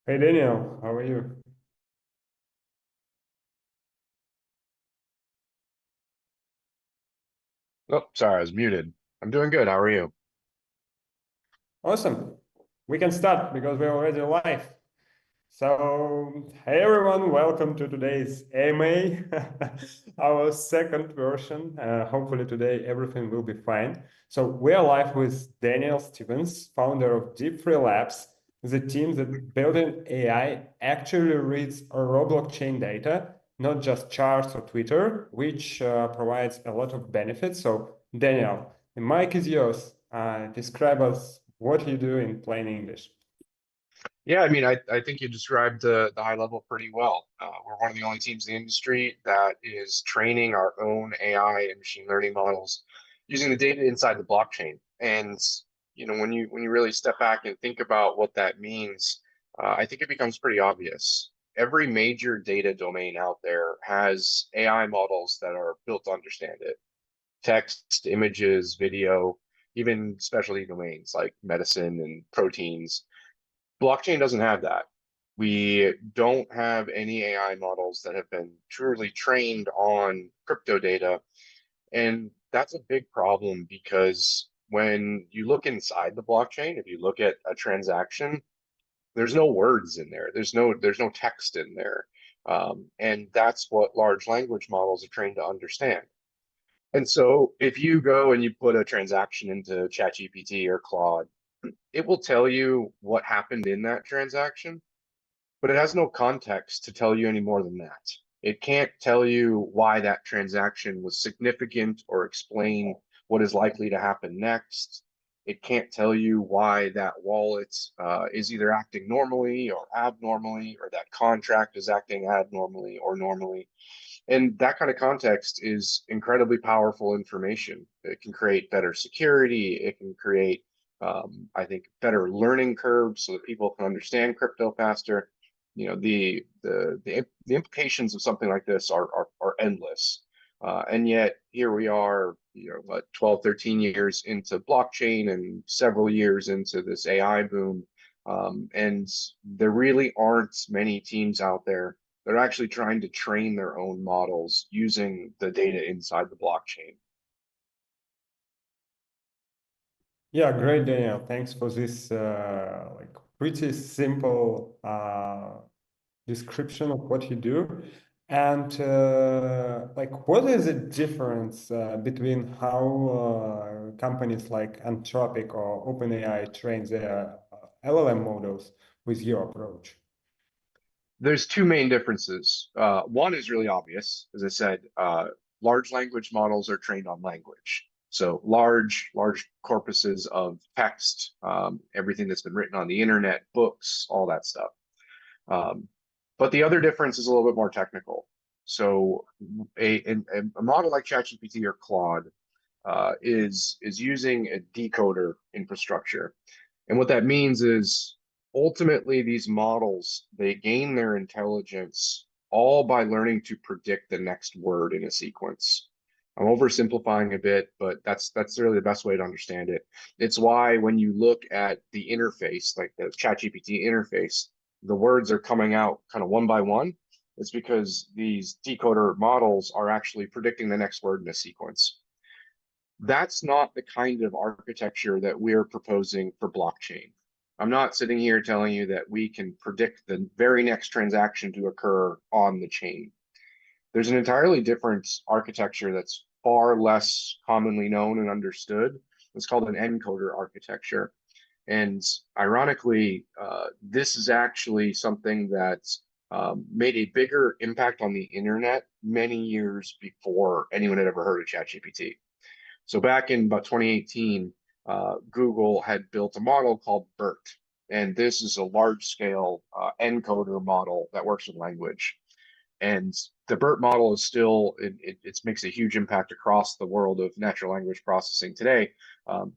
Hey Daniel, how are you? Oh, sorry, I was muted. I'm doing good. How are you? Awesome. We can start because we're already live. So, hey everyone, welcome to today's AMA, our second version. Hopefully today everything will be fine. So we are live with Daniel Stevens, founder of Deep3 Labs, the team that building AI actually reads raw blockchain data, not just charts or Twitter, which provides a lot of benefits. So Daniel, the mic is yours. Describe us what you do in plain English. Yeah, I think you described the high level pretty well. We're one of the only teams in the industry that is training our own AI and machine learning models using the data inside the blockchain. And when you really step back and think about what that means, I think it becomes pretty obvious. Every major data domain out there has AI models that are built to understand it. Text, images, video, even specialty domains like medicine and proteins. Blockchain doesn't have that. We don't have any AI models that have been truly trained on crypto data. And that's a big problem because when you look inside the blockchain, if you look at a transaction, there's no words in there. There's no text in there. And that's what large language models are trained to understand. And so if you go and you put a transaction into ChatGPT or Claude, it will tell you what happened in that transaction, but it has no context to tell you any more than that. It can't tell you why that transaction was significant or explain what is likely to happen next. It can't tell you why that wallet is either acting normally or abnormally, or that contract is acting abnormally or normally. And that kind of context is incredibly powerful information. It can create better security. It can create, I think, better learning curves so that people can understand crypto faster. The implications of something like this are endless. And yet here we are, 12, 13 years into blockchain and several years into this AI boom. And there really aren't many teams out there. They're actually trying to train their own models using the data inside the blockchain. Yeah, great, Daniel. Thanks for this like pretty simple description of what you do. And like, what is the difference between how companies like Anthropic or OpenAI train their LLM models with your approach? There's two main differences. One is really obvious. As I said, large language models are trained on language. So large corpuses of text, everything that's been written on the internet, books, all that stuff. Um, but the other difference is a little bit more technical. So a model like ChatGPT or Claude is using a decoder infrastructure. And what that means is ultimately these models, they gain their intelligence all by learning to predict the next word in a sequence. I'm oversimplifying a bit, but that's really the best way to understand it. It's why when you look at the interface, like the ChatGPT interface, the words are coming out kind of one by one. It's because these decoder models are actually predicting the next word in a sequence. That's not the kind of architecture that we're proposing for blockchain. I'm not sitting here telling you that we can predict the very next transaction to occur on the chain. There's an entirely different architecture that's far less commonly known and understood. It's called an encoder architecture. And ironically, this is actually something that made a bigger impact on the internet many years before anyone had ever heard of ChatGPT. So back in about 2018, Google had built a model called BERT, and this is a large-scale encoder model that works with language. And the BERT model is still it makes a huge impact across the world of natural language processing today,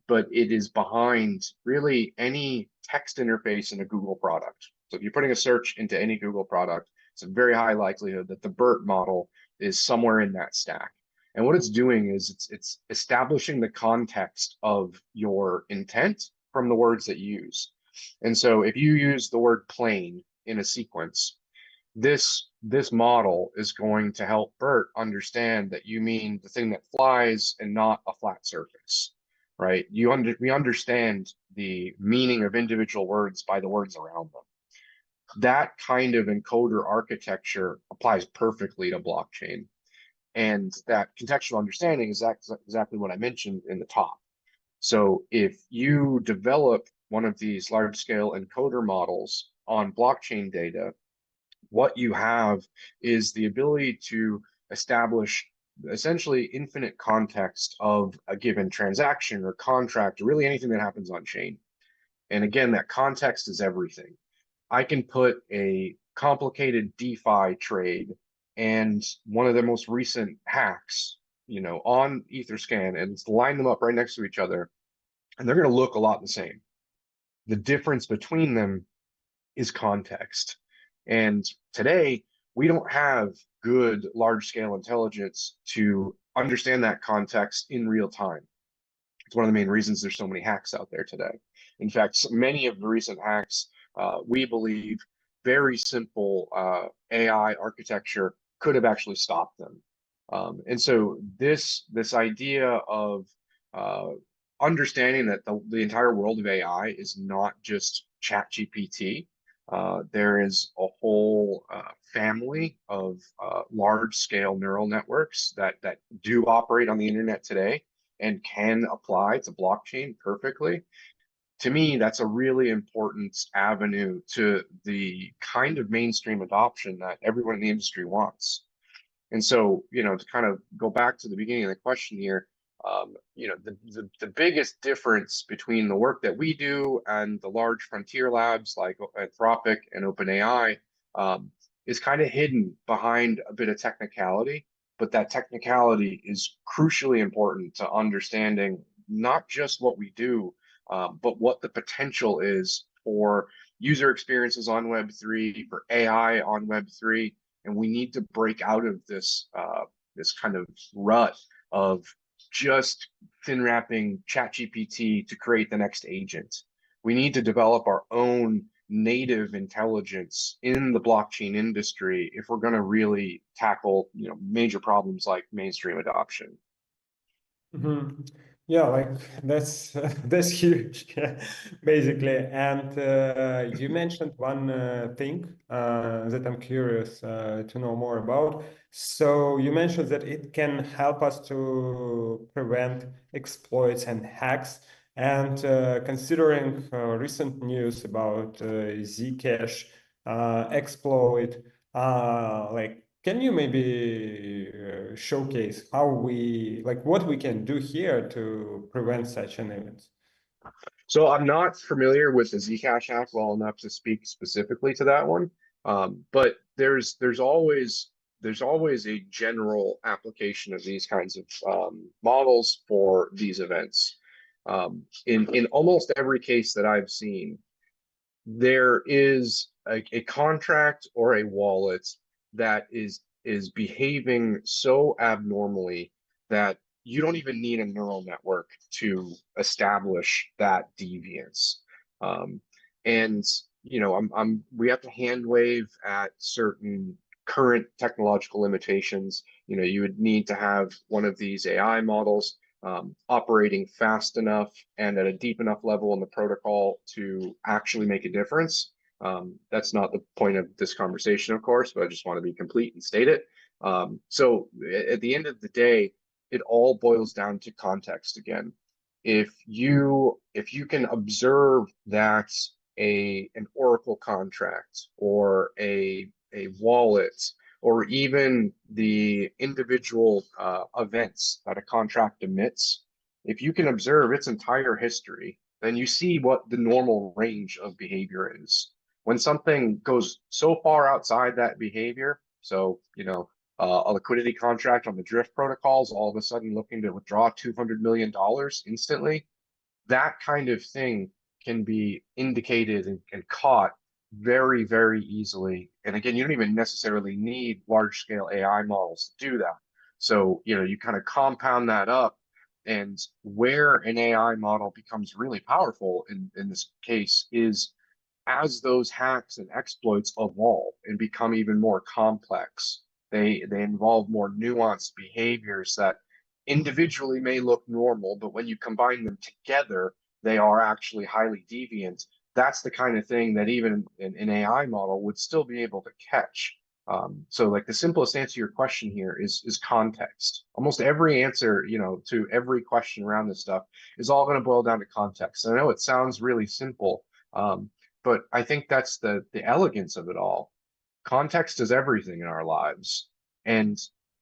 but it is behind really any text interface in a Google product. So if you're putting a search into any Google product, it's a very high likelihood that the BERT model is somewhere in that stack. And what it's doing is it's establishing the context of your intent from the words that you use. And so if you use the word plane in a sequence. This model is going to help Bert understand that you mean the thing that flies and not a flat surface, right? We understand the meaning of individual words by the words around them. That kind of encoder architecture applies perfectly to blockchain. And that contextual understanding is exactly what I mentioned in the top. So if you develop one of these large scale encoder models on blockchain data, what you have is the ability to establish essentially infinite context of a given transaction or contract or really anything that happens on chain. And again, that context is everything. I can put a complicated DeFi trade and one of the most recent hacks, on Etherscan and line them up right next to each other, and they're going to look a lot the same. The difference between them is context. And today, we don't have good large scale intelligence to understand that context in real time. It's one of the main reasons there's so many hacks out there today. In fact, many of the recent hacks, we believe, very simple AI architecture could have actually stopped them. And so this idea of understanding that the entire world of AI is not just ChatGPT. There is a whole family of large-scale neural networks that do operate on the internet today and can apply to blockchain perfectly. To me, that's a really important avenue to the kind of mainstream adoption that everyone in the industry wants. And so, to kind of go back to the beginning of the question here, the biggest difference between the work that we do and the large frontier labs like Anthropic and OpenAI is kind of hidden behind a bit of technicality, but that technicality is crucially important to understanding not just what we do, but what the potential is for user experiences on Web3, for AI on Web3, and we need to break out of this this kind of rut of just thin wrapping ChatGPT to create the next agent. We need to develop our own native intelligence in the blockchain industry if we're going to really tackle major problems like mainstream adoption. Mm-hmm. Yeah, like that's that's huge, basically. And you mentioned one thing that I'm curious to know more about. So you mentioned that it can help us to prevent exploits and hacks. And considering recent news about Zcash exploit, like can you maybe showcase how what we can do here to prevent such an event? So I'm not familiar with the Zcash hack well enough to speak specifically to that one, but there's always a general application of these kinds of models for these events. In almost every case that I've seen, there is a contract or a wallet that is behaving so abnormally that you don't even need a neural network to establish that deviance. Um, and we have to hand wave at certain current technological limitations. You would need to have one of these AI models operating fast enough and at a deep enough level in the protocol to actually make a difference. That's not the point of this conversation, of course, but I just want to be complete and state it. So at the end of the day, it all boils down to context again. If you can observe that an Oracle contract or a wallet or even the individual events that a contract emits, if you can observe its entire history, then you see what the normal range of behavior is. When something goes so far outside that behavior, so, a liquidity contract on the Drift protocols, all of a sudden looking to withdraw $200 million instantly, that kind of thing can be indicated and caught very, very easily. And again, you don't even necessarily need large scale AI models to do that. So, you kind of compound that up, and where an AI model becomes really powerful in this case is as those hacks and exploits evolve and become even more complex, they involve more nuanced behaviors that individually may look normal, but when you combine them together, they are actually highly deviant. That's the kind of thing that even an AI model would still be able to catch. So like the simplest answer to your question here is context. Almost every answer, to every question around this stuff is all going to boil down to context. And I know it sounds really simple, but I think that's the elegance of it all. Context is everything in our lives, and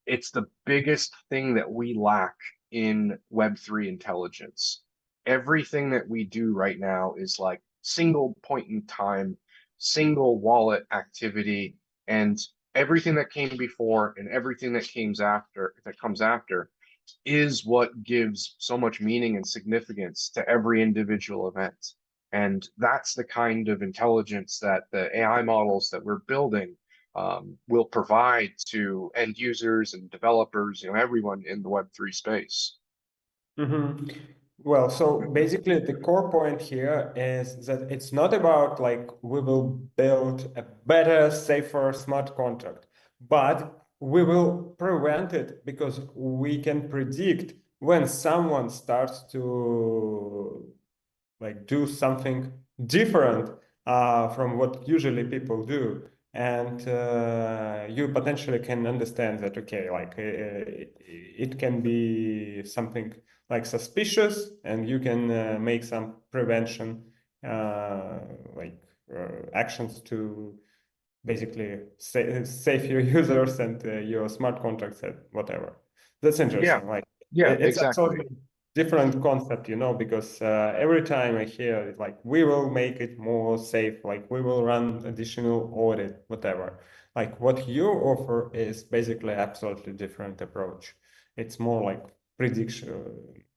it's the biggest thing that we lack in Web3 intelligence. Everything that we do right now is like single point in time, single wallet activity, and everything that came before and everything that comes after is what gives so much meaning and significance to every individual event. And that's the kind of intelligence that the AI models that we're building will provide to end users and developers, everyone in the Web3 space. Mm-hmm. Well, so basically the core point here is that it's not about like we will build a better, safer smart contract, but we will prevent it because we can predict when someone starts to like do something different from what usually people do. And you potentially can understand that, okay, like it can be something like suspicious, and you can make some prevention like actions to basically save your users and your smart contracts and whatever. That's Yeah, interesting. Like yeah, it's exactly. absolutely different concept, because every time I hear it, like we will make it more safe, like we will run additional audit, whatever. Like what you offer is basically absolutely different approach. It's more like prediction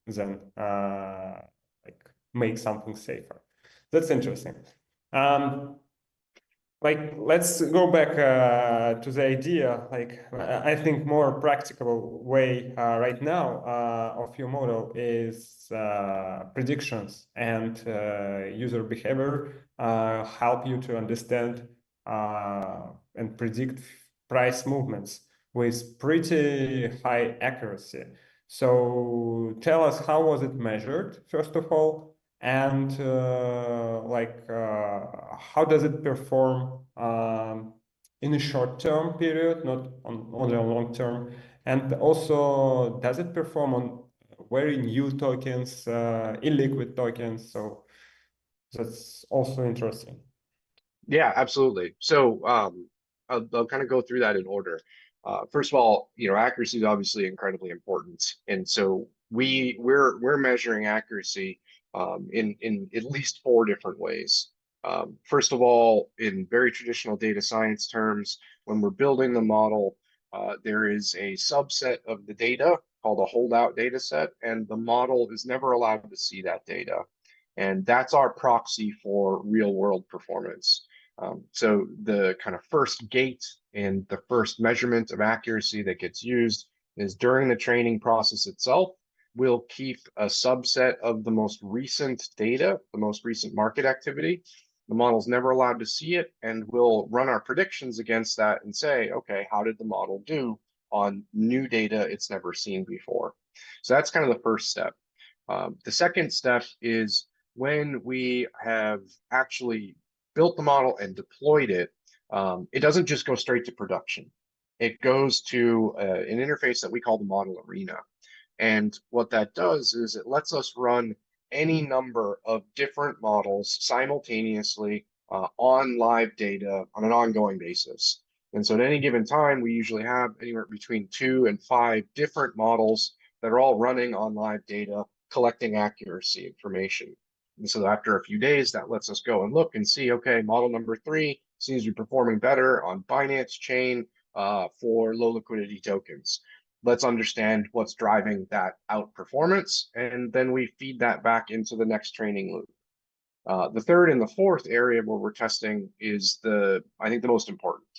than like make something safer. That's interesting. Um, like let's go back to the idea, like I think more practical way right now of your model is predictions and user behavior help you to understand and predict price movements with pretty high accuracy. So tell us, how was it measured first of all, and how does it perform in a short-term period, not only on long term, and also does it perform on very new tokens, illiquid tokens? So that's also interesting. Yeah, absolutely. So I'll kind of go through that in order. First of all, accuracy is obviously incredibly important, and so we're measuring accuracy in at least four different ways. First of all, in very traditional data science terms, when we're building the model, there is a subset of the data called a holdout data set, and the model is never allowed to see that data. And that's our proxy for real world performance. So the kind of first gate and the first measurement of accuracy that gets used is during the training process itself. We'll keep a subset of the most recent data, the most recent market activity. The model's never allowed to see it, and we'll run our predictions against that and say, okay, how did the model do on new data it's never seen before? So that's kind of the first step. The second step is when we have actually built the model and deployed it, it doesn't just go straight to production. It goes to an interface that we call the model arena. And what that does is it lets us run any number of different models simultaneously on live data on an ongoing basis. And so at any given time, we usually have anywhere between 2 and 5 different models that are all running on live data, collecting accuracy information. And so after a few days, that lets us go and look and see, okay, model number 3 seems to be performing better on Binance chain for low liquidity tokens. Let's understand what's driving that outperformance, and then we feed that back into the next training loop. The third and the fourth area where we're testing is I think the most important,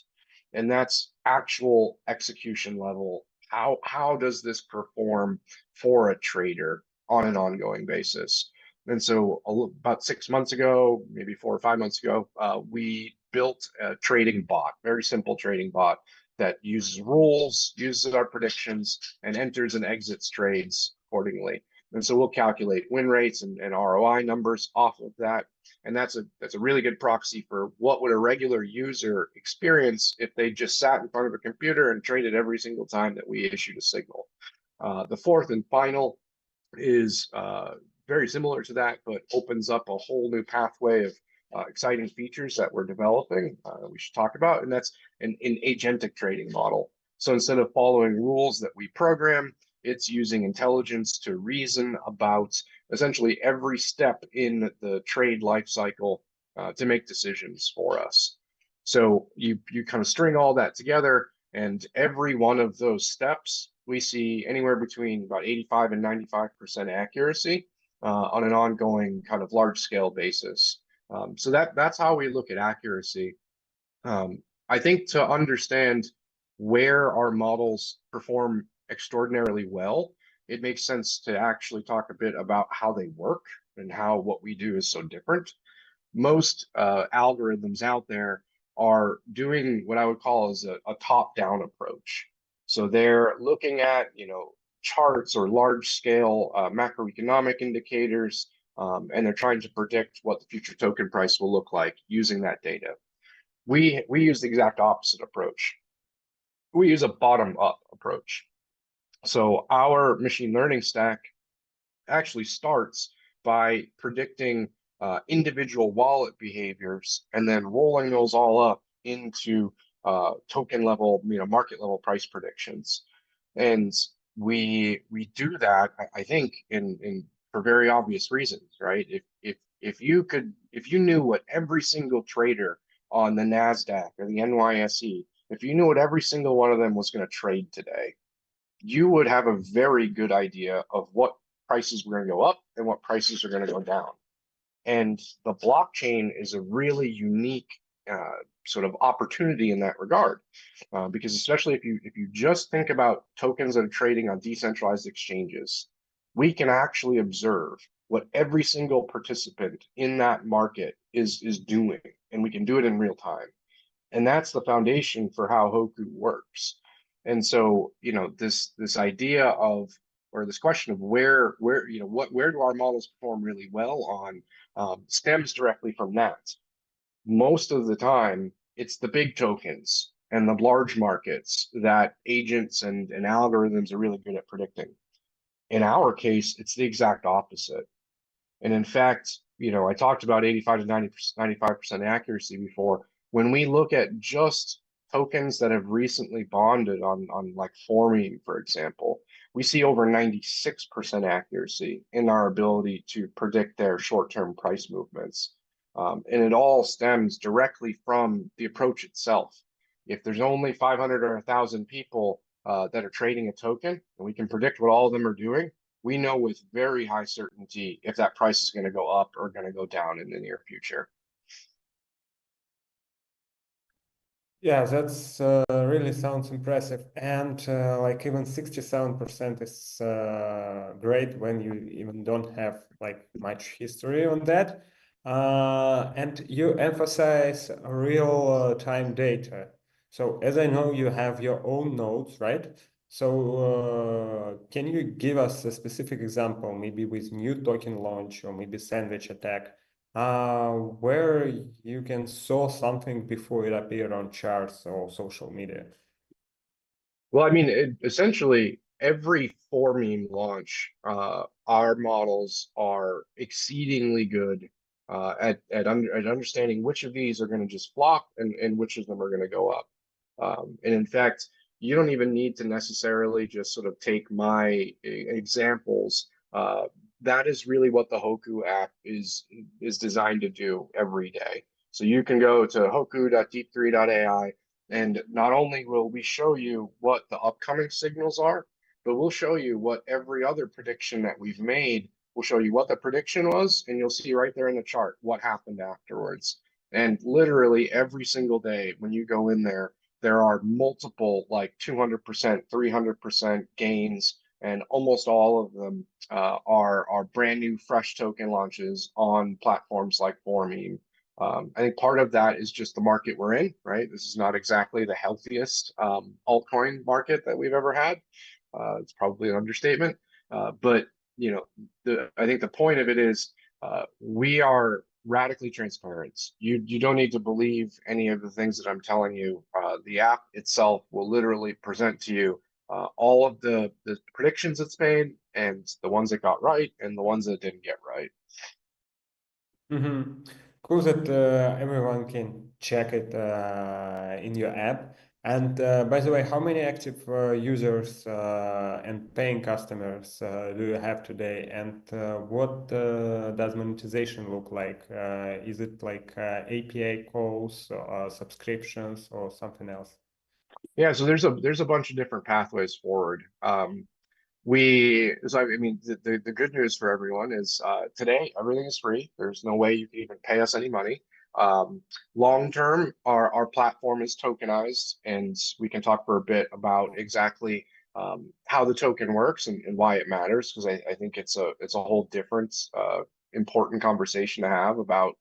and that's actual execution level. How does this perform for a trader on an ongoing basis? And so about 6 months ago, maybe 4 or 5 months ago, we built a trading bot, very simple trading bot that uses rules, uses our predictions, and enters and exits trades accordingly. And so we'll calculate win rates and ROI numbers off of that. And that's a really good proxy for what would a regular user experience if they just sat in front of a computer and traded every single time that we issued a signal. The fourth and final is very similar to that, but opens up a whole new pathway of exciting features that we're developing we should talk about, and that's an agentic trading model. So instead of following rules that we program, it's using intelligence to reason about essentially every step in the trade life cycle to make decisions for us. So you kind of string all that together, and every one of those steps, we see anywhere between about 85 and 95% accuracy on an ongoing kind of large scale basis. So that's how we look at accuracy. I think to understand where our models perform extraordinarily well, it makes sense to actually talk a bit about how they work and how what we do is so different. Most algorithms out there are doing what I would call as a top-down approach. So they're looking at, charts or large-scale macroeconomic indicators, and they're trying to predict what the future token price will look like using that data. We use the exact opposite approach. We use a bottom-up approach. So our machine learning stack actually starts by predicting individual wallet behaviors and then rolling those all up into token level, market level price predictions. And we do that, I think, in for very obvious reasons, right? If you knew what every single trader on the NASDAQ or the NYSE, if you knew what every single one of them was going to trade today, you would have a very good idea of what prices were going to go up and what prices are going to go down. And the blockchain is a really unique sort of opportunity in that regard, because especially if you just think about tokens that are trading on decentralized exchanges, we can actually observe what every single participant in that market is doing, and we can do it in real time. And that's the foundation for how Hoku works. And so, this idea of, or this question of where do our models perform really well on, stems directly from that. Most of the time, it's the big tokens and the large markets that agents and algorithms are really good at predicting. In our case, it's the exact opposite. And in fact, I talked about 85 to 95% accuracy before. When we look at just tokens that have recently bonded on like Forming, for example, we see over 96% accuracy in our ability to predict their short-term price movements. And it all stems directly from the approach itself. If there's only 500 or 1,000 people that are trading a token, and we can predict what all of them are doing, we know with very high certainty if that price is going to go up or going to go down in the near future. Yeah, that's really sounds impressive. And like even 67% is great when you even don't have like much history on that. And you emphasize real time data. So as I know, you have your own nodes, right? So can you give us a specific example, maybe with new token launch or maybe sandwich attack? Where you can saw something before it appeared on charts or social media. Well, I mean, essentially every Forming launch, our models are exceedingly good at understanding which of these are going to just flop and which of them are going to go up. And in fact, you don't even need to necessarily just sort of take my examples. That is really what the Hoku app is designed to do every day. So you can go to hoku.deep3.ai, and not only will we show you what the upcoming signals are, but we'll show you what every other prediction that we've made. We'll show you what the prediction was, and you'll see right there in the chart what happened afterwards. And literally every single day when you go in there, there are multiple like 200%, 300% gains and almost all of them are brand new, fresh token launches on platforms like Formeme. I think part of that is just the market we're in, right? This is not exactly the healthiest altcoin market that we've ever had. It's probably an understatement, but you know, I think the point of it is we are radically transparent. You don't need to believe any of the things that I'm telling you. The app itself will literally present to you all of the predictions it's made and the ones that got right and the ones that didn't get right. Mm-hmm. Cool that everyone can check it in your app. And by the way, how many active users and paying customers do you have today? And what does monetization look like? Is it like API calls, subscriptions, or something else? Yeah, so there's a bunch of different pathways forward. So I mean, the good news for everyone is today everything is free. There's no way you can even pay us any money. Long term, our platform is tokenized, and we can talk for a bit about exactly how the token works and why it matters, because I think it's a whole different important conversation to have about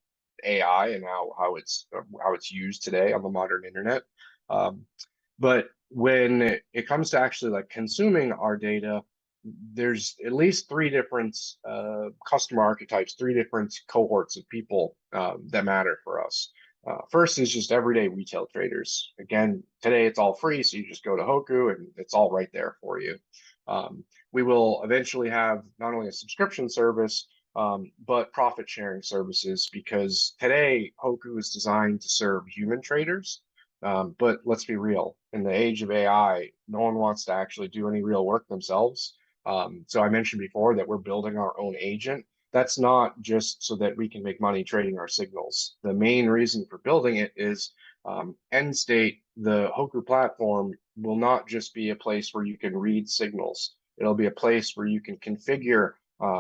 AI and how it's used today on the modern internet. Um, but when it comes to actually like consuming our data, there's at least three different customer archetypes, three different cohorts of people that matter for us. First is just everyday retail traders. Again, today it's all free, so you just go to Hoku and it's all right there for you. We will eventually have not only a subscription service, but profit sharing services, because today Hoku is designed to serve human traders. But let's be real, in the age of AI, no one wants to actually do any real work themselves. So I mentioned before that we're building our own agent. That's not just so that we can make money trading our signals. The main reason for building it is end state, the Hoku platform will not just be a place where you can read signals. It'll be a place where you can configure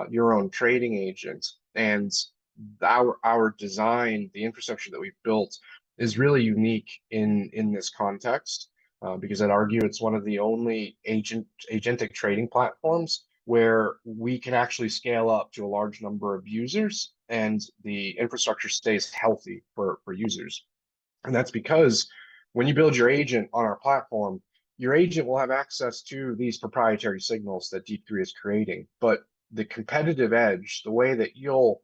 your own trading agent. And our design, the infrastructure that we've built, is really unique in this context, because I'd argue it's one of the only agentic trading platforms where we can actually scale up to a large number of users and the infrastructure stays healthy for users. And that's because when you build your agent on our platform, your agent will have access to these proprietary signals that Deep3 is creating. But the competitive edge, the way that you'll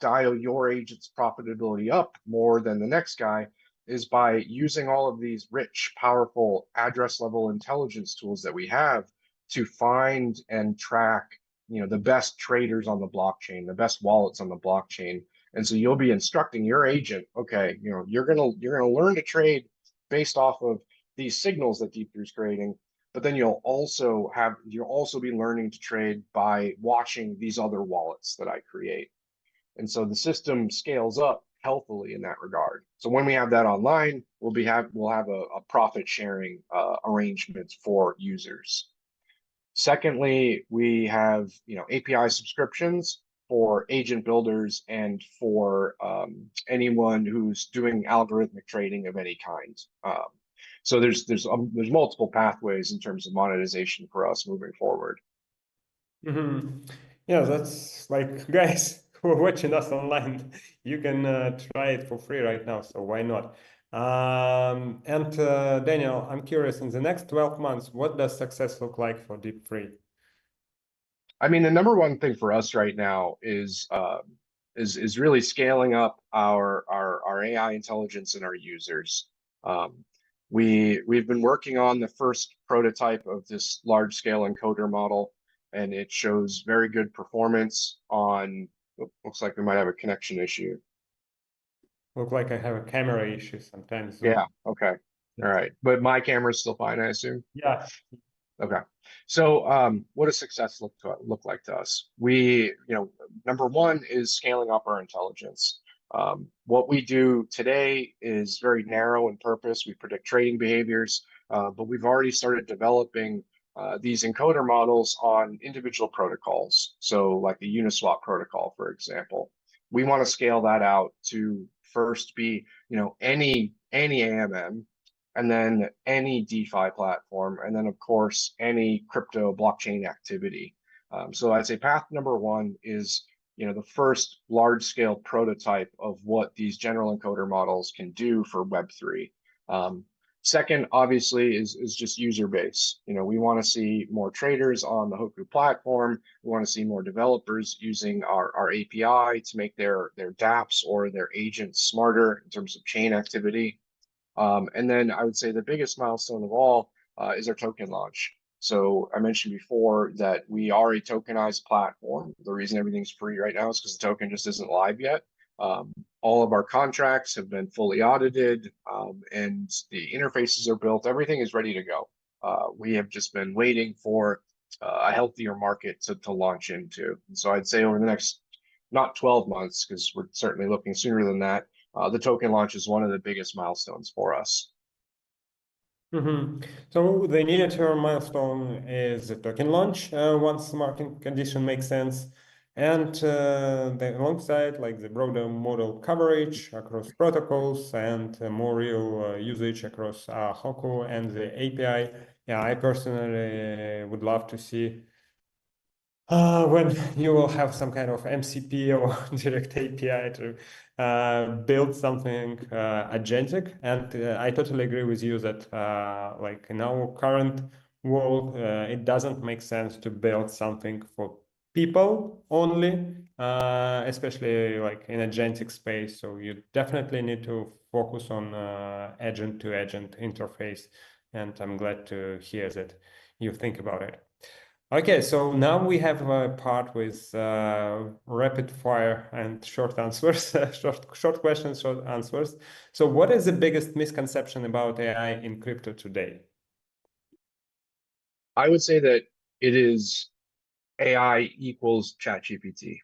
dial your agent's profitability up more than the next guy, is by using all of these rich, powerful address level intelligence tools that we have to find and track, the best traders on the blockchain, the best wallets on the blockchain. And so you'll be instructing your agent, okay, you're gonna learn to trade based off of these signals that Deep3 is creating, but then you'll also be learning to trade by watching these other wallets that I create. And so the system scales up healthily in that regard. So when we have that online, we'll have a profit sharing arrangement for users. Secondly, we have API subscriptions for agent builders and for anyone who's doing algorithmic trading of any kind. So there's multiple pathways in terms of monetization for us moving forward. Mm-hmm. Yeah, that's like, guys who are watching us online, you can try it for free right now, so why not? And Daniel, I'm curious, in the next 12 months, what does success look like for Deep3? I mean, the number one thing for us right now is really scaling up our AI intelligence and our users. Um, we've been working on the first prototype of this large scale encoder model, and it shows very good performance on. Looks like we might have a connection issue. Look like I have a camera issue sometimes, Yeah. Zoom. Okay. All right. But my camera's still fine, I assume. Yeah. Okay. So, what does success look like to us? Number one is scaling up our intelligence. What we do today is very narrow in purpose. We predict trading behaviors, but we've already started developing these encoder models on individual protocols. So, like the Uniswap protocol, for example, we want to scale that out to first be, any AMM, and then any DeFi platform, and then of course any crypto blockchain activity. So I'd say path number one is the first large scale prototype of what these general encoder models can do for Web3. Second, obviously, is just user base. We want to see more traders on the Hoku platform. We want to see more developers using our API to make their dApps or their agents smarter in terms of chain activity. And then I would say the biggest milestone of all is our token launch. So I mentioned before that we are a tokenized platform. The reason everything's free right now is because the token just isn't live yet. All of our contracts have been fully audited, and the interfaces are built. Everything is ready to go. We have just been waiting for a healthier market to launch into. And so I'd say over the next, not 12 months, because we're certainly looking sooner than that, the token launch is one of the biggest milestones for us. So the near-term milestone is the token launch once the market condition makes sense, and the alongside like the broader model coverage across protocols and more real usage across Hoku and the API. Yeah, I personally would love to see when you will have some kind of MCP or direct API to build something agentic. And I totally agree with you that like in our current world, it doesn't make sense to build something for people only, especially like in agentic space. So you definitely need to focus on agent to agent interface. And I'm glad to hear that you think about it. Okay, so now we have a part with rapid fire and short answers, short questions, short answers. So what is the biggest misconception about AI in crypto today? I would say that it is AI equals ChatGPT.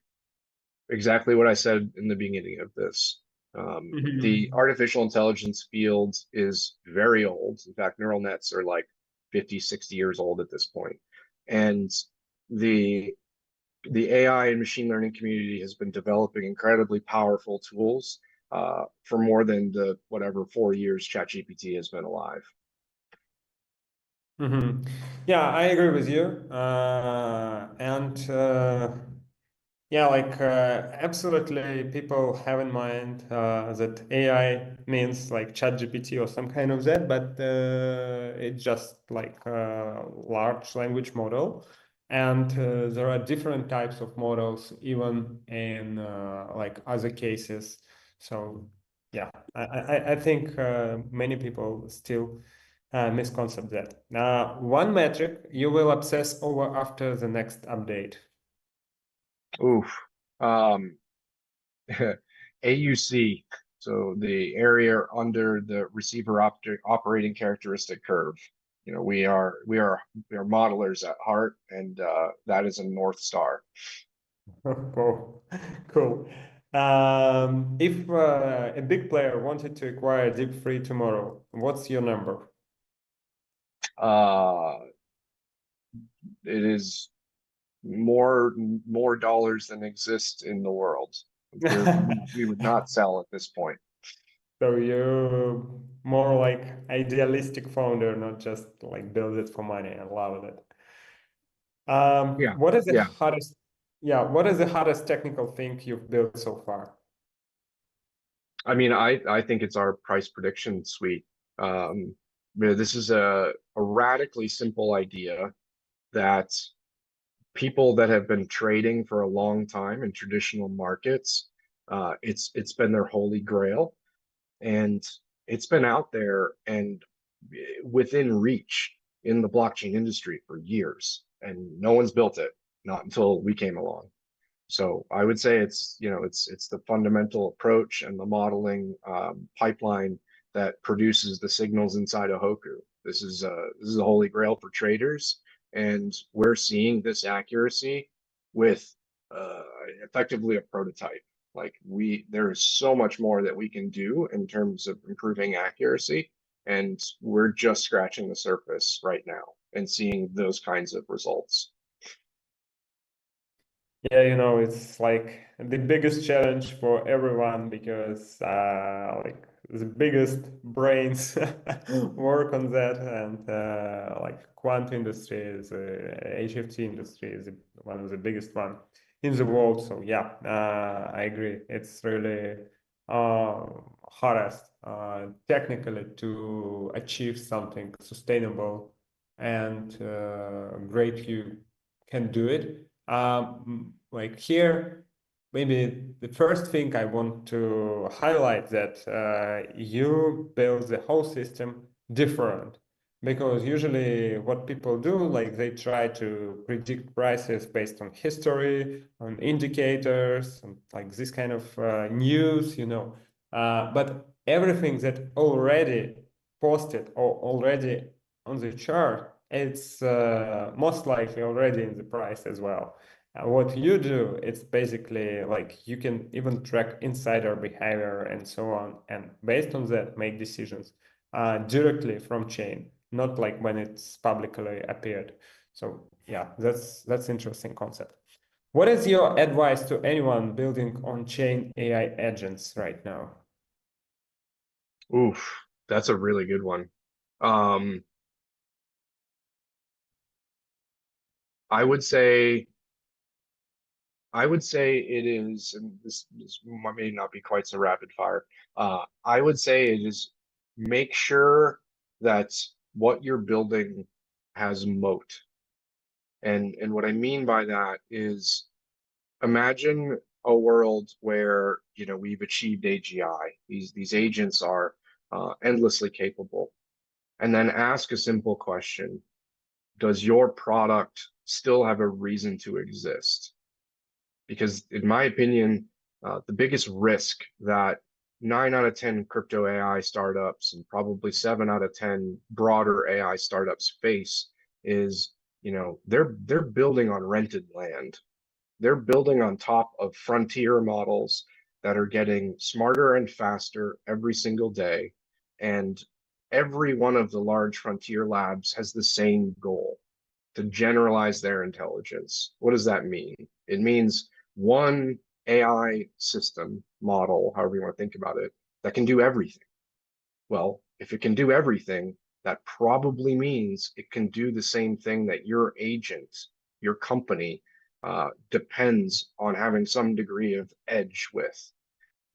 Exactly what I said in the beginning of this. The artificial intelligence field is very old. In fact, neural nets are like 50, 60 years old at this point. And the AI and machine learning community has been developing incredibly powerful tools for more than the whatever 4 years ChatGPT has been alive. Yeah, I agree with you. Yeah, like absolutely, people have in mind that AI means like ChatGPT or some kind of that, but it's just like a large language model. And there are different types of models, even in like other cases. So yeah, I think many people still misconcept that. One metric you will obsess over after the next update. Oof. Um, AUC, so the area under the receiver operating characteristic curve. We are modelers at heart, and that is a North Star. Cool. Cool. If a big player wanted to acquire Deep3 tomorrow, what's your number? Uh, it is more dollars than exist in the world. We would not sell at this point. So you're more like idealistic founder, not just like build it for money. I love it. Yeah, What is the yeah. hardest, yeah, what is the hardest technical thing you've built so far? I mean, I think it's our price prediction suite. This is a radically simple idea that people that have been trading for a long time in traditional markets, it's been their holy grail, and it's been out there and within reach in the blockchain industry for years, and no one's built it, not until we came along. So I would say it's the fundamental approach and the modeling pipeline that produces the signals inside of Hoku. This is a holy grail for traders, and we're seeing this accuracy with uh, effectively a prototype. Like there is so much more that we can do in terms of improving accuracy, and we're just scratching the surface right now and seeing those kinds of results. Yeah, it's like the biggest challenge for everyone because like the biggest brains work on that, and like quant industry is HFT industry is one of the biggest one in the world. So yeah, I agree. It's really uh, hardest technically to achieve something sustainable and great. You can do it like here, maybe the first thing I want to highlight that you build the whole system different because usually what people do, like they try to predict prices based on history, on indicators, and like this kind of news. But everything that already posted or already on the chart, it's most likely already in the price as well. What you do, it's basically like you can even track insider behavior and so on, and based on that, make decisions directly from chain, not like when it's publicly appeared. So yeah, that's interesting concept. What is your advice to anyone building on-chain AI agents right now? Oof, that's a really good one. Um, I would say I would say it is, and this may not be quite so rapid fire. I would say it is make sure that what you're building has moat. And what I mean by that is imagine a world where, we've achieved AGI. These agents are endlessly capable. And then ask a simple question. Does your product still have a reason to exist? Because in my opinion, the biggest risk that 9 out of 10 crypto AI startups and probably 7 out of 10 broader AI startups face is, they're building on rented land. They're building on top of frontier models that are getting smarter and faster every single day. And every one of the large frontier labs has the same goal to generalize their intelligence. What does that mean? It means one AI system model, however you want to think about it, that can do everything. Well, if it can do everything, that probably means it can do the same thing that your agent, your company, depends on having some degree of edge with.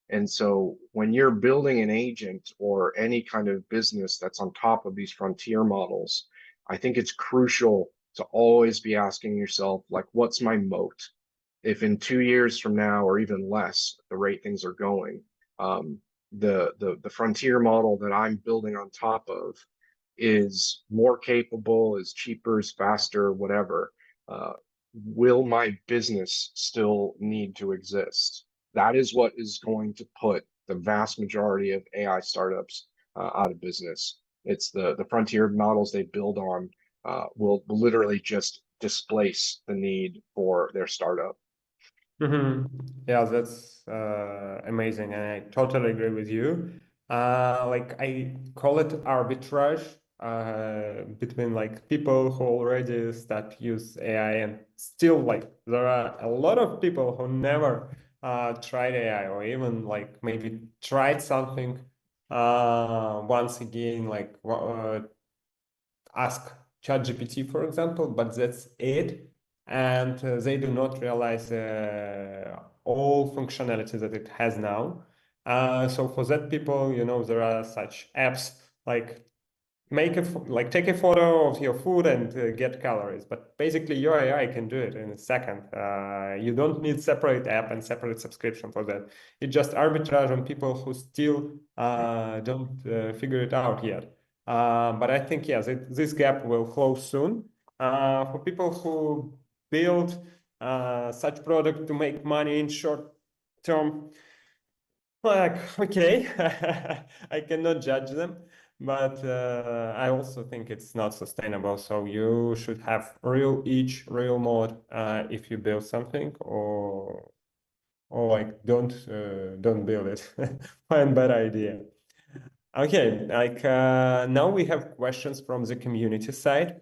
And so when you're building an agent or any kind of business that's on top of these frontier models, I think it's crucial to always be asking yourself, like, what's my moat? If in 2 years from now or even less, the rate things are going, the frontier model that I'm building on top of is more capable, is cheaper, is faster, whatever. Uh, will my business still need to exist? That is what is going to put the vast majority of AI startups out of business. It's the frontier models they build on will literally just displace the need for their startup. Mm-hmm. Yeah, that's amazing, and I totally agree with you. Like I call it arbitrage between like people who already start use AI and still like there are a lot of people who never tried AI or even like maybe tried something once again like ask ChatGPT, for example, but that's it. And they do not realize all functionality that it has now. So for that people, there are such apps like like take a photo of your food and get calories, but basically your AI can do it in a second. You don't need separate app and separate subscription for that. It just arbitrage on people who still don't figure it out yet. But I think yes, this gap will close soon. For people who build such product to make money in short term, like, okay, I cannot judge them, but I also think it's not sustainable. So you should have real mode if you build something, or like don't build it. Find better idea. Okay, like now we have questions from the community side.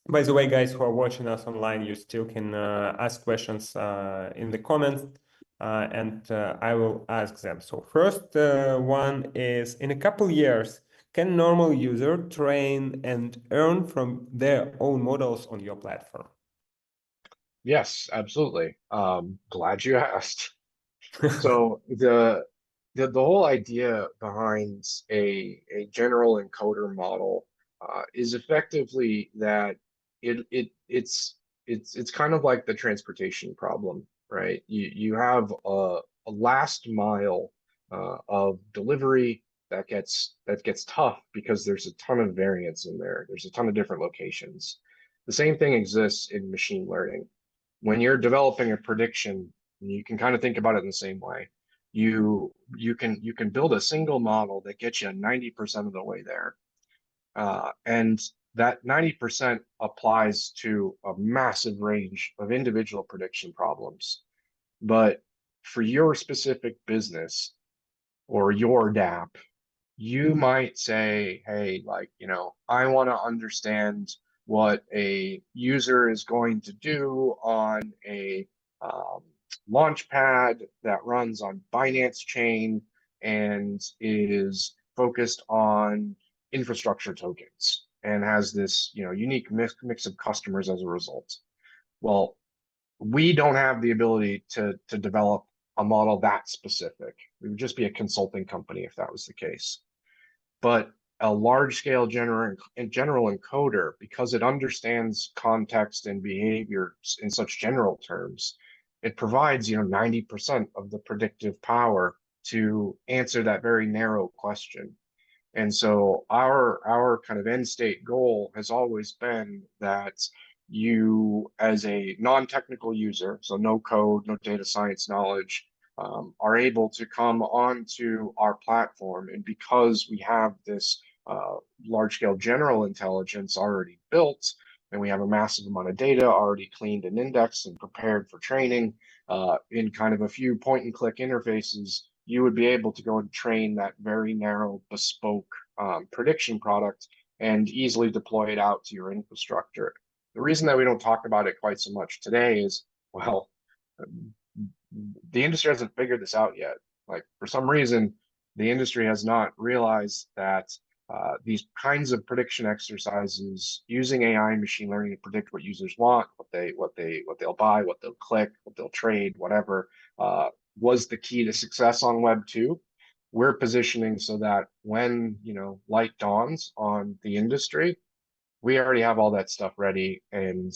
By the way, guys who are watching us online, you still can ask questions in the comments, and I will ask them. So first one is, in a couple years, can normal user train and earn from their own models on your platform? Yes, absolutely. Glad you asked. So the whole idea behind a general encoder model is effectively that it's kind of like the transportation problem, right? You have a last mile of delivery that gets tough because there's a ton of variance in there. There's a ton of different locations. The same thing exists in machine learning. When you're developing a prediction, you can kind of think about it in the same way. You can build a single model that gets you 90% of the way there. And that 90% applies to a massive range of individual prediction problems. But for your specific business or your DApp, you might say, hey, like, I want to understand what a user is going to do on a um, launch pad that runs on Binance chain and is focused on infrastructure tokens and has this, unique mix of customers as a result. Well, we don't have the ability to develop a model that specific. We would just be a consulting company if that was the case. But a large scale general encoder, because it understands context and behavior in such general terms, it provides 90% of the predictive power to answer that very narrow question. And so our kind of end state goal has always been that you, as a non-technical user, so no code, no data science knowledge, are able to come onto our platform. And because we have this large-scale general intelligence already built, and we have a massive amount of data already cleaned and indexed and prepared for training in kind of a few point-and-click interfaces, you would be able to go and train that very narrow, bespoke prediction product and easily deploy it out to your infrastructure. The reason that we don't talk about it quite so much today is, well, the industry hasn't figured this out yet. Like, for some reason, the industry has not realized that these kinds of prediction exercises using AI and machine learning to predict what users want, what they'll buy, what they'll click, what they'll trade, whatever, was the key to success on Web 2. We're positioning so that when light dawns on the industry, we already have all that stuff ready, and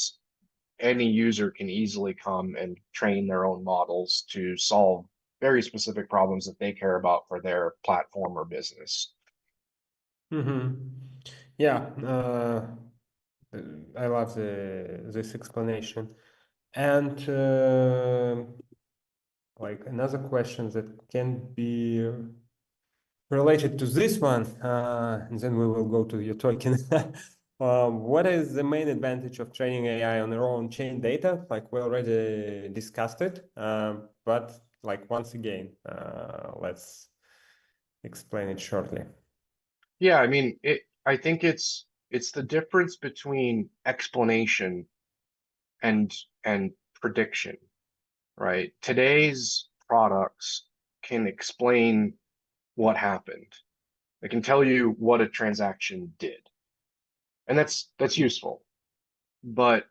any user can easily come and train their own models to solve very specific problems that they care about for their platform or business. Mm-hmm. Yeah, I love this explanation. And like another question that can be related to this one, and then we will go to your token. What is the main advantage of training AI on your own chain data? Like we already discussed it, but like once again, let's explain it shortly. Yeah, I mean, I think it's the difference between explanation and prediction, right? Today's products can explain what happened. They can tell you what a transaction did. And that's useful, but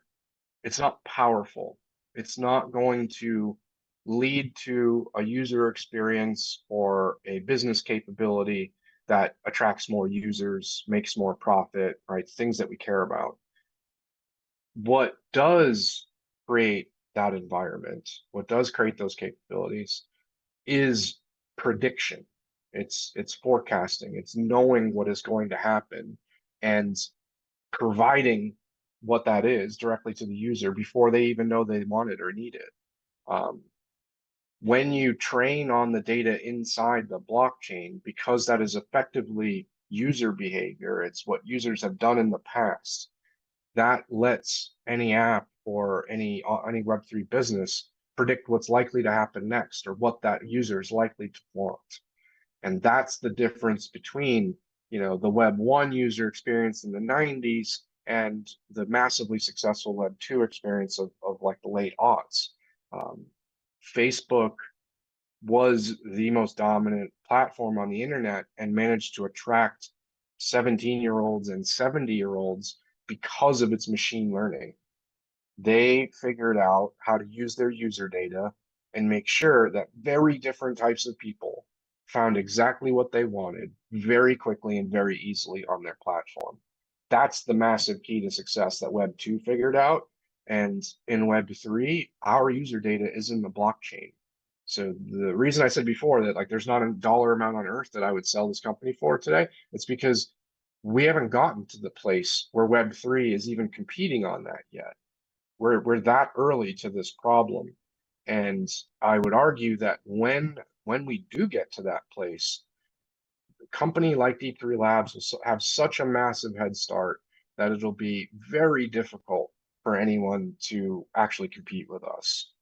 it's not powerful. It's not going to lead to a user experience or a business capability that attracts more users, makes more profit, right? Things that we care about. What does create that environment, what does create those capabilities is prediction. It's forecasting, it's knowing what is going to happen and providing what that is directly to the user before they even know they want it or need it. Um, when you train on the data inside the blockchain, because that is effectively user behavior, it's what users have done in the past, that lets any app or any Web3 business predict what's likely to happen next or what that user is likely to want. And that's the difference between, the Web 1 user experience in the 90s and the massively successful Web 2 experience of like the late aughts. Um, Facebook was the most dominant platform on the internet and managed to attract 17-year-olds and 70-year-olds because of its machine learning. They figured out how to use their user data and make sure that very different types of people found exactly what they wanted very quickly and very easily on their platform. That's the massive key to success that Web 2 figured out. And in Web 3, our user data is in the blockchain. So the reason I said before that like there's not a dollar amount on earth that I would sell this company for today, it's because we haven't gotten to the place where Web 3 is even competing on that yet. We're that early to this problem. And I would argue that when we do get to that place, a company like Deep3 Labs will have such a massive head start that it'll be very difficult for anyone to actually compete with us.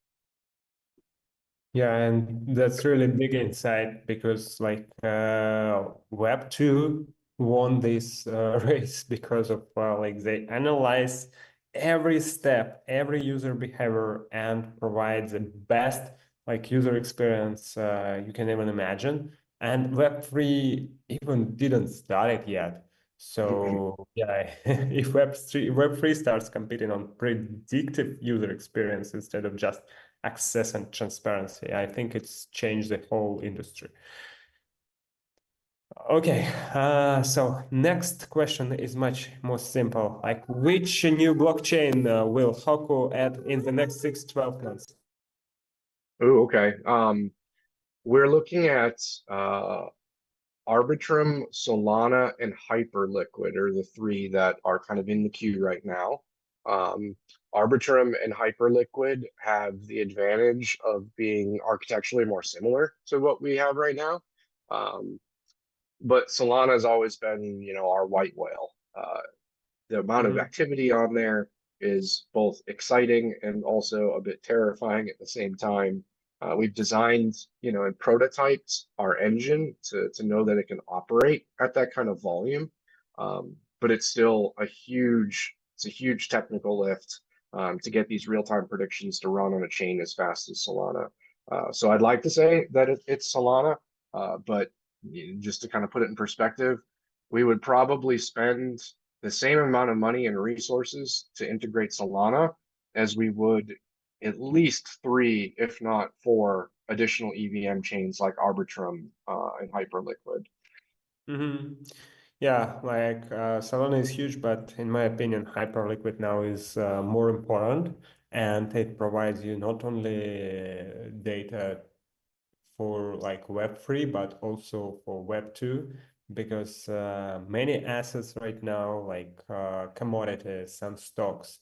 Yeah, and that's really big insight because like Web 2 won this race because of like they analyze every step, every user behavior and provide the best like user experience you can even imagine. And Web 3 even didn't start it yet. So yeah, if Web3 starts competing on predictive user experience instead of just access and transparency, I think it's changed the whole industry. Okay, so next question is much more simple. Like, which new blockchain will Hoku add in the next 6-12 months? Oh, okay. We're looking at Arbitrum, Solana, and Hyperliquid are the three that are kind of in the queue right now. Arbitrum and Hyperliquid have the advantage of being architecturally more similar to what we have right now. But Solana has always been, our white whale. The amount of activity on there is both exciting and also a bit terrifying at the same time. We've designed, and prototyped our engine to know that it can operate at that kind of volume. But it's still a huge technical lift to get these real-time predictions to run on a chain as fast as Solana. So I'd like to say that it's Solana, but just to kind of put it in perspective, we would probably spend the same amount of money and resources to integrate Solana as we would at least 3, if not 4, additional EVM chains like Arbitrum and Hyperliquid. Yeah, like Solana is huge, but in my opinion, Hyperliquid now is more important, and it provides you not only data for like Web3, but also for Web2, because many assets right now, like commodities and stocks,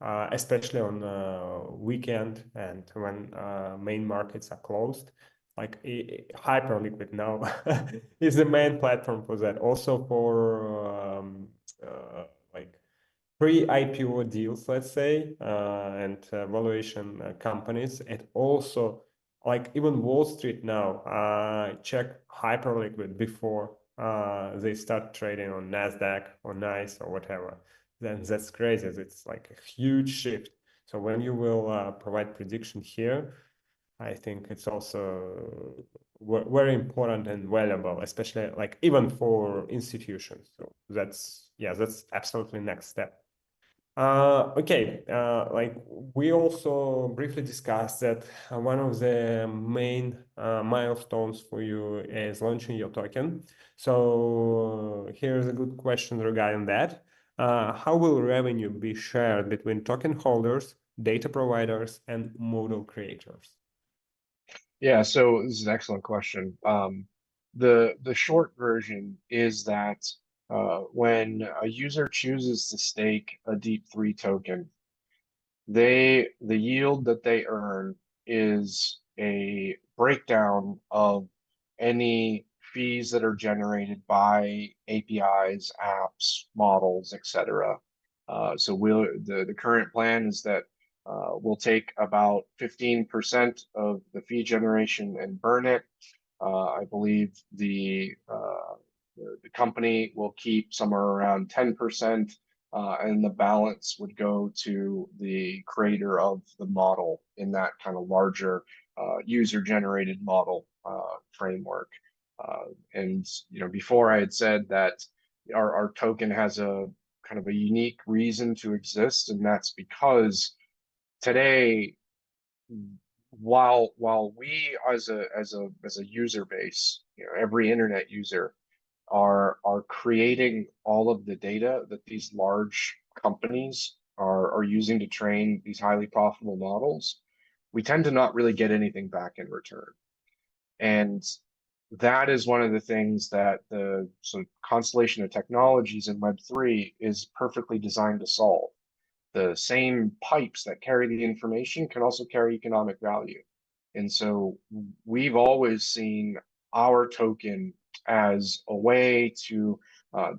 especially on weekend and when main markets are closed, like Hyperliquid now is the main platform for that. Also for like pre-IPO deals, let's say, and valuation companies. It also, like even Wall Street now, check Hyperliquid before they start trading on NASDAQ or NICE or whatever. Then that's crazy. It's like a huge shift. So when you will provide prediction here, I think it's also very important and valuable, especially like even for institutions. So that's absolutely next step. Okay, like we also briefly discussed that one of the main milestones for you is launching your token. So here's a good question regarding that. How will revenue be shared between token holders, data providers, and model creators? Yeah, so this is an excellent question. The short version is that when a user chooses to stake a Deep3 token, the yield that they earn is a breakdown of any fees that are generated by APIs, apps, models, etc. So the current plan is that we'll take about 15% of the fee generation and burn it. I believe the company will keep somewhere around 10%, and the balance would go to the creator of the model in that kind of larger user-generated model framework. And before I had said that our token has a kind of a unique reason to exist, and that's because today, while we as a user base, every internet user are creating all of the data that these large companies are using to train these highly profitable models, we tend to not really get anything back in return. And that is one of the things that the sort of constellation of technologies in Web3 is perfectly designed to solve. The same pipes that carry the information can also carry economic value. And so we've always seen our token as a way to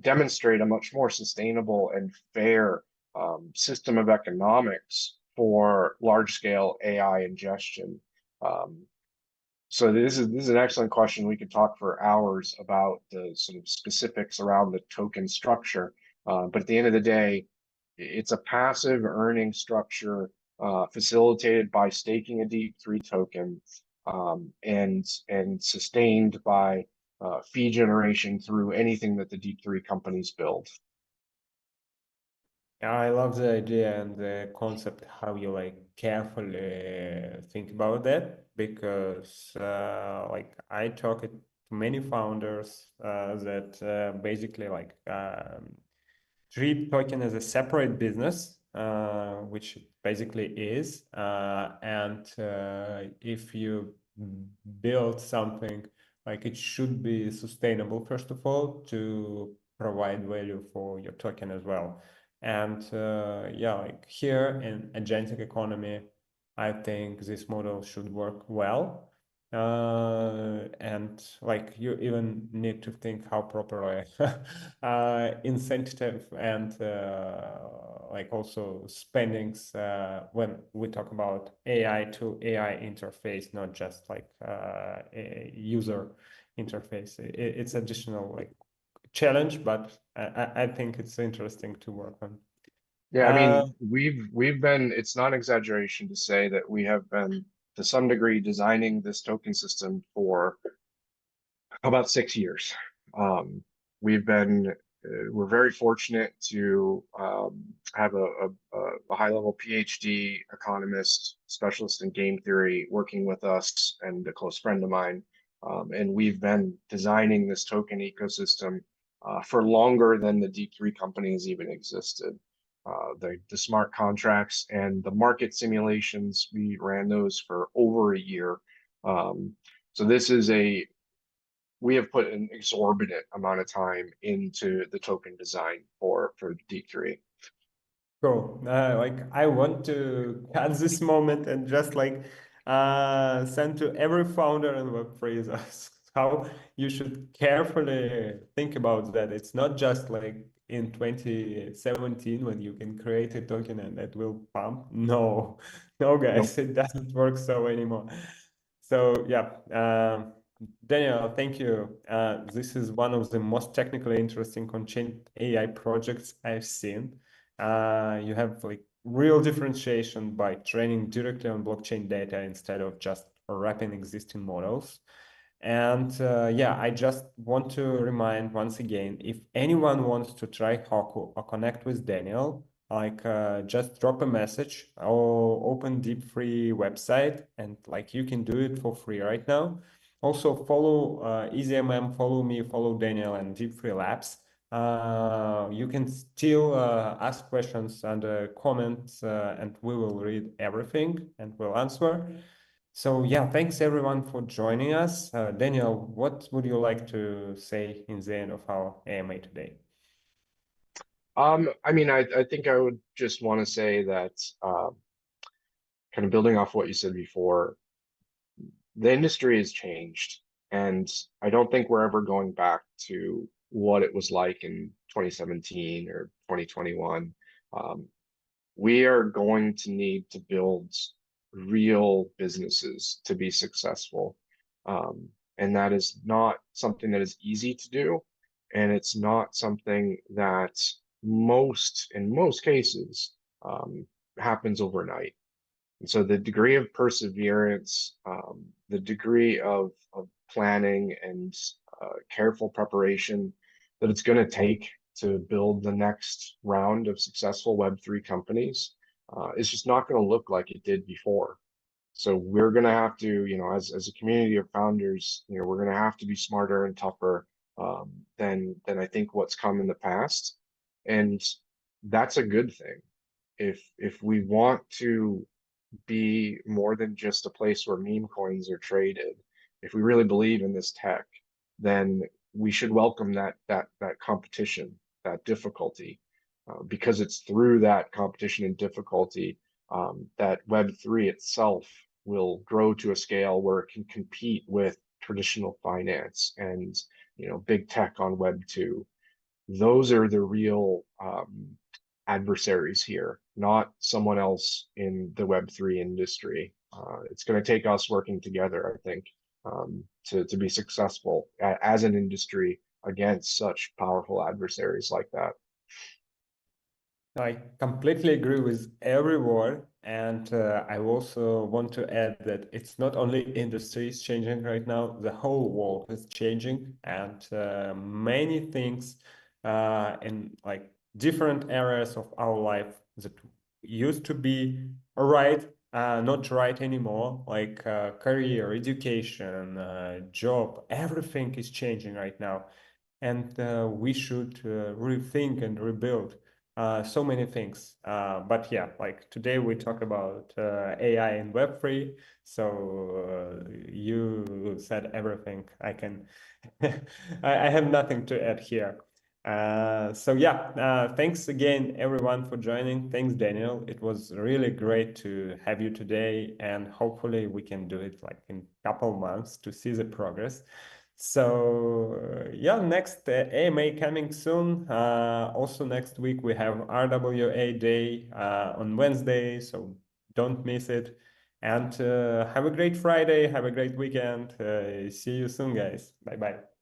demonstrate a much more sustainable and fair system of economics for large-scale AI ingestion. So this is an excellent question. We could talk for hours about the sort of specifics around the token structure. But at the end of the day, it's a passive earning structure facilitated by staking a Deep3 token and sustained by fee generation through anything that the Deep3 companies build. Yeah, I love the idea and the concept, how you like carefully think about that, because like I talk to many founders that basically like treat token as a separate business, which it basically is. And if you build something, like it should be sustainable, first of all, to provide value for your token as well. And yeah, like here in agentic economy, I think this model should work well. And like you even need to think how properly incentive and like also spendings when we talk about AI to AI interface, not just like a user interface. It's additional like challenge, but I think it's interesting to work on. Yeah, I mean, we've been, it's not exaggeration to say that we have been to some degree designing this token system for about 6 years. Um, we've been we're very fortunate to have a high-level PhD economist specialist in game theory working with us and a close friend of mine. And we've been designing this token ecosystem for longer than the Deep3 companies even existed. The smart contracts and the market simulations, we ran those for over a year. So this is we have put an exorbitant amount of time into the token design for Deep3. Cool. Like I want to cut this moment and just like send to every founder in Web3 how you should carefully think about that. It's not just like in 2017 when you can create a token and that will pump. No, no, Nope. guys, it doesn't work so anymore. So yeah, Daniel, thank you. This is one of the most technically interesting on-chain AI projects I've seen. You have like real differentiation by training directly on blockchain data instead of just wrapping existing models. And yeah, I just want to remind once again, if anyone wants to try Haku or connect with Daniel, like just drop a message or open Deep3 website, and like you can do it for free right now. Also follow EasyMM, follow me, follow Daniel and Deep3 Labs. You can still ask questions under comments and we will read everything and we'll answer. So yeah, thanks everyone for joining us. Daniel, what would you like to say in the end of our AMA today? I mean, I think I would just want to say that kind of building off what you said before, the industry has changed, and I don't think we're ever going back to what it was like in 2017 or 2021. We are going to need to build real businesses to be successful. And that is not something that is easy to do. And it's not something that in most cases, happens overnight. And so the degree of perseverance, the degree of planning and careful preparation that it's going to take to build the next round of successful Web3 companies is just not going to look like it did before. So we're going to have to, as a community of founders, we're going to have to be smarter and tougher than I think what's come in the past. And that's a good thing. If we want to be more than just a place where meme coins are traded, if we really believe in this tech, then we should welcome that competition, that difficulty, because it's through that competition and difficulty that Web3 itself will grow to a scale where it can compete with traditional finance and big tech on Web2. Those are the real adversaries here, not someone else in the Web3 industry. It's going to take us working together, I think, to be successful as an industry against such powerful adversaries like that. I completely agree with every word, and I also want to add that it's not only industry is changing right now, the whole world is changing, and many things in like different areas of our life that used to be right, not right anymore, like career, education, job, everything is changing right now, and we should rethink and rebuild so many things. But yeah, like today we talk about AI and Web3. So you said everything. I can, I have nothing to add here. So yeah, thanks again, everyone, for joining. Thanks, Daniel. It was really great to have you today, and hopefully we can do it like in a couple months to see the progress. So yeah, next AMA coming soon. Also next week we have RWA Day on Wednesday, so don't miss it. And have a great Friday, have a great weekend. See you soon, guys. Bye bye.